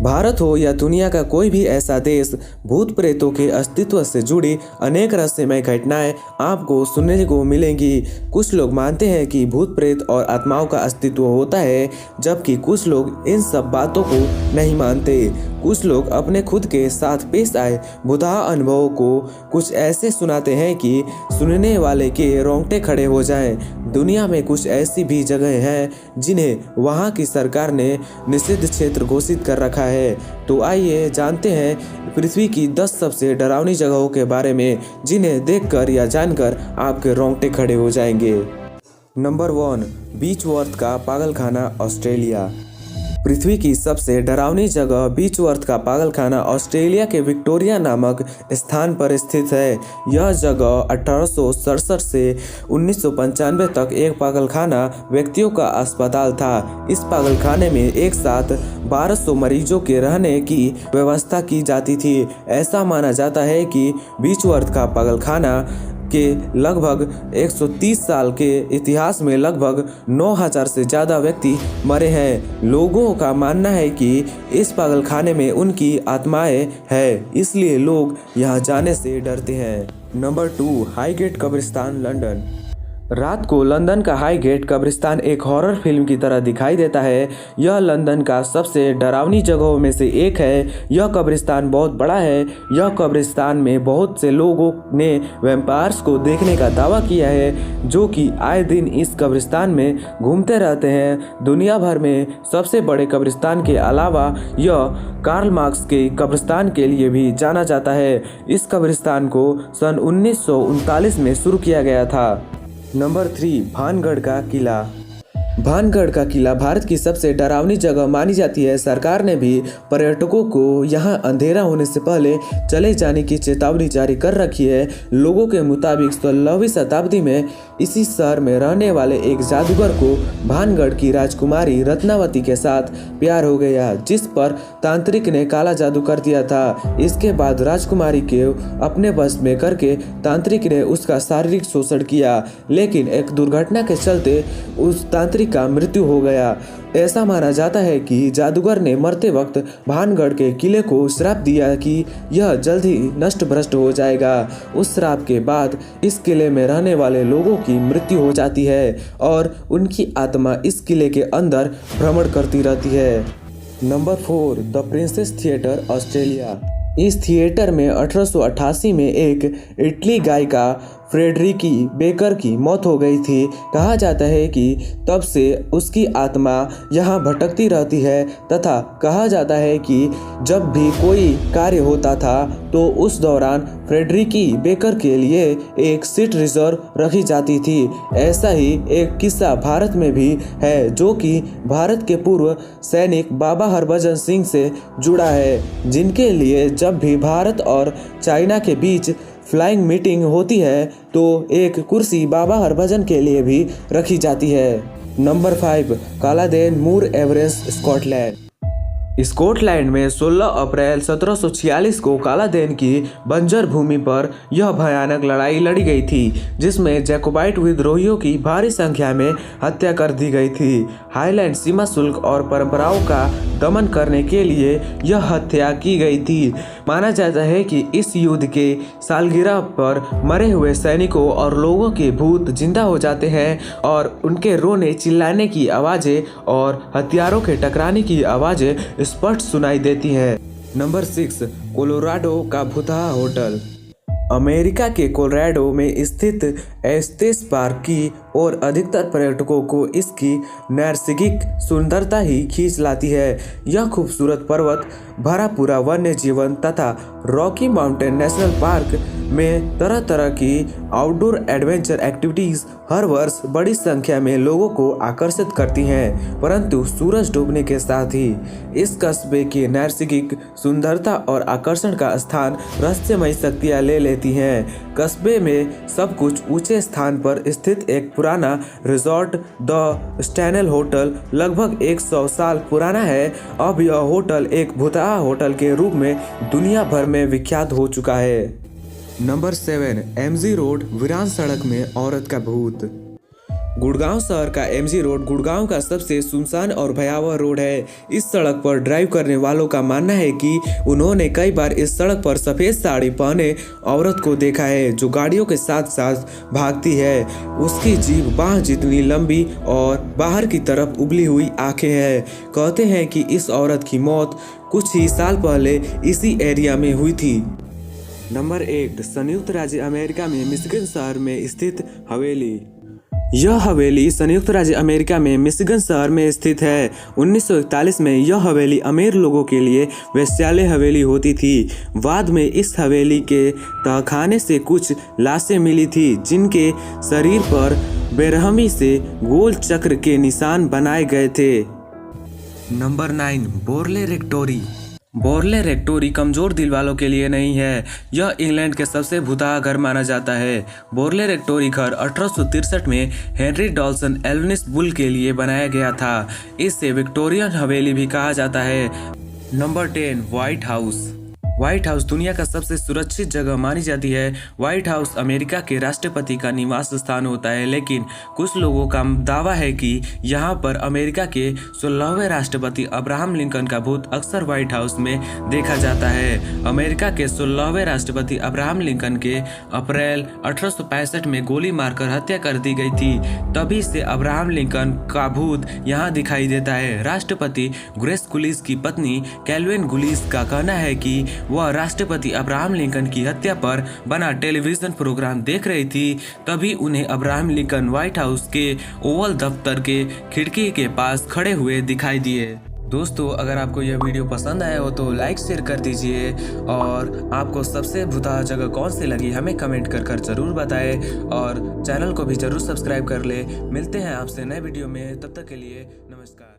भारत हो या दुनिया का कोई भी ऐसा देश, भूत प्रेतों के अस्तित्व से जुड़ी अनेक रहस्यमय घटनाएं आपको सुनने को मिलेंगी। कुछ लोग मानते हैं कि भूत प्रेत और आत्माओं का अस्तित्व होता है, जबकि कुछ लोग इन सब बातों को नहीं मानते। कुछ लोग अपने खुद के साथ पेश आए भुताहा अनुभवों को कुछ ऐसे सुनाते हैं कि सुनने वाले के रोंगटे खड़े हो जाएं। दुनिया में कुछ ऐसी भी जगह हैं जिन्हें वहां की सरकार ने निषिद्ध क्षेत्र घोषित कर रखा है। तो आइए जानते हैं पृथ्वी की 10 सबसे डरावनी जगहों के बारे में, जिन्हें देखकर या जानकर आपके रोंगटे खड़े हो जाएंगे। नंबर 1, बीचवर्थ का पागलखाना, ऑस्ट्रेलिया। पृथ्वी की सबसे डरावनी जगह बीचवर्थ का पागलखाना ऑस्ट्रेलिया के विक्टोरिया नामक स्थान पर स्थित है। यह जगह 1867 से 1995 तक एक पागलखाना व्यक्तियों का अस्पताल था। इस पागलखाने में एक साथ 1200 मरीजों के रहने की व्यवस्था की जाती थी। ऐसा माना जाता है कि बीचवर्थ का पागलखाना के लगभग 130 साल के इतिहास में लगभग 9000 से ज़्यादा व्यक्ति मरे हैं। लोगों का मानना है कि इस पागलखाने में उनकी आत्माएं हैं, इसलिए लोग यहां जाने से डरते हैं। नंबर 2, हाईगेट कब्रिस्तान, लंदन। रात को लंदन का हाईगेट कब्रिस्तान एक हॉरर फिल्म की तरह दिखाई देता है। यह लंदन का सबसे डरावनी जगहों में से एक है। यह कब्रिस्तान बहुत बड़ा है। यह कब्रिस्तान में बहुत से लोगों ने वैम्पायर्स को देखने का दावा किया है, जो कि आए दिन इस कब्रिस्तान में घूमते रहते हैं। दुनिया भर में सबसे बड़े कब्रिस्तान के अलावा यह कार्ल मार्क्स के कब्रिस्तान के लिए भी जाना जाता है। इस कब्रिस्तान को सन 1939 में शुरू किया गया था। नंबर 3, भानगढ़ का किला। भानगढ़ का किला भारत की सबसे डरावनी जगह मानी जाती है। सरकार ने भी पर्यटकों को यहां अंधेरा होने से पहले चले जाने की चेतावनी जारी कर रखी है। लोगों के मुताबिक 16वीं शताब्दी में इसी शहर में रहने वाले एक जादूगर को भानगढ़ की राजकुमारी रत्नावती के साथ प्यार हो गया, जिस पर तांत्रिक ने काला जादू कर दिया था। इसके बाद राजकुमारी के अपने बस में करके तांत्रिक ने उसका शारीरिक शोषण किया, लेकिन एक दुर्घटना के चलते उस तांत्रिक का मृत्यु हो गया। ऐसा माना जाता है कि जादूगर ने मरते वक्त भानगढ़ के किले को श्राप दिया कि यह जल्द ही नष्ट भ्रष्ट हो जाएगा। उस श्राप के बाद इस किले में रहने वाले लोगों की मृत्यु हो जाती है और उनकी आत्मा इस किले के अंदर भ्रमण करती रहती है। Number 4, the princess theatre, Australia. इस थिएटर में 1888 में एक इटली गायिका फ्रेडरिकी बेकर की मौत हो गई थी। कहा जाता है कि तब से उसकी आत्मा यहाँ भटकती रहती है, तथा कहा जाता है कि जब भी कोई कार्य होता था तो उस दौरान फ्रेडरिकी बेकर के लिए एक सीट रिजर्व रखी जाती थी। ऐसा ही एक किस्सा भारत में भी है, जो कि भारत के पूर्व सैनिक बाबा हरभजन सिंह से जुड़ा है, जिनके लिए जब भी भारत और चाइना के बीच फ्लाइंग मीटिंग होती है तो एक कुर्सी बाबा हरभजन के लिए भी रखी जाती है। नंबर 5, कालादेन मूर, एवरेस्ट, स्कॉटलैंड। स्कॉटलैंड में 16 अप्रैल 1746 को कालादेन की बंजर भूमि पर यह भयानक लड़ाई लड़ी गई थी, जिसमें जैकोबाइट विद्रोहियों की भारी संख्या में हत्या कर दी गई थी। हाईलैंड सीमा शुल्क और परंपराओं का दमन करने के लिए यह हत्या की गई थी। माना जाता है कि इस युद्ध के सालगिरह पर मरे हुए सैनिकों और लोगों के भूत जिंदा हो जाते हैं और उनके रोने चिल्लाने की आवाज़ें और हथियारों के टकराने की आवाज़ें स्पष्ट सुनाई देती हैं। नंबर 6, कोलोराडो का भुताहा होटल। अमेरिका के कोलोराडो में स्थित एस्तेस पार्क की और अधिकतर पर्यटकों को इसकी नैसर्गिक सुंदरता ही खींच लाती है। यह खूबसूरत पर्वत भरा पूरा वन्य जीवन तथा रॉकी माउंटेन नेशनल पार्क में तरह तरह की आउटडोर एडवेंचर एक्टिविटीज़ हर वर्ष बड़ी संख्या में लोगों को आकर्षित करती हैं। परंतु सूरज डूबने के साथ ही इस कस्बे की नैसर्गिक सुंदरता और आकर्षण का स्थान रहस्यमय शक्तियाँ ले लेती हैं। कस्बे में सब कुछ ऊंचे स्थान पर स्थित एक पुराना रिजॉर्ट द स्टैनल होटल लगभग 100 साल पुराना है। अब यह होटल एक भुताहा होटल के रूप में दुनिया भर में विख्यात हो चुका है। नंबर 7, एमजी रोड, वीरान सड़क में औरत का भूत। गुड़गांव शहर का एमजी रोड गुड़गांव का सबसे सुनसान और भयावह रोड है। इस सड़क पर ड्राइव करने वालों का मानना है कि उन्होंने कई बार इस सड़क पर सफ़ेद साड़ी पहने औरत को देखा है जो गाड़ियों के साथ साथ भागती है। उसकी जीभ बाह जितनी लंबी और बाहर की तरफ उबली हुई आंखें हैं। कहते हैं कि इस औरत की मौत कुछ ही साल पहले इसी एरिया में हुई थी। नंबर 8, संयुक्त राज्य अमेरिका में मिशिगन शहर में स्थित हवेली। यह हवेली संयुक्त राज्य अमेरिका में मिशिगन शहर में स्थित है। 1941 में यह हवेली अमीर लोगों के लिए वेश्यालय हवेली होती थी। बाद में इस हवेली के तहखाने से कुछ लाशें मिली थी जिनके शरीर पर बेरहमी से गोल चक्र के निशान बनाए गए थे। नंबर 9, बोरले रेक्टोरी। बोरले रेक्टोरी कमज़ोर दिल वालों के लिए नहीं है। यह इंग्लैंड के सबसे भुतहा घर माना जाता है। बोरले रेक्टोरी घर 1863 में हेनरी डॉल्सन एल्विस बुल के लिए बनाया गया था। इसे विक्टोरियन हवेली भी कहा जाता है। Number 10, white house. White house दुनिया का सबसे सुरक्षित जगह मानी जाती है। व्हाइट हाउस अमेरिका के राष्ट्रपति का निवास स्थान होता है, लेकिन कुछ लोगों का दावा है कि यहाँ पर अमेरिका के 16वें राष्ट्रपति अब्राहम लिंकन का भूत अक्सर व्हाइट हाउस में देखा जाता है। अमेरिका के 16वें राष्ट्रपति अब्राहम लिंकन के अप्रैल 1865 में गोली मारकर हत्या कर दी गई थी। तभी से अब्राहम लिंकन का भूत यहाँ दिखाई देता है। राष्ट्रपति ग्रेस गुलिस की पत्नी कैल्विन गुलिस का कहना है कि वह राष्ट्रपति अब्राहम लिंकन की हत्या पर बना टेलीविजन प्रोग्राम देख रही थी। तभी उन्हें अब्राहम लिंकन व्हाइट हाउस के ओवल दफ्तर के खिड़की के पास खड़े हुए दिखाई दिए। दोस्तों, अगर आपको यह वीडियो पसंद आया हो तो लाइक शेयर कर दीजिए और आपको सबसे भुतहा जगह कौन सी लगी हमें कमेंट कर जरूर बताएं और चैनल को भी जरूर सब्सक्राइब कर ले। मिलते हैं आपसे नए वीडियो में, तब तक के लिए नमस्कार।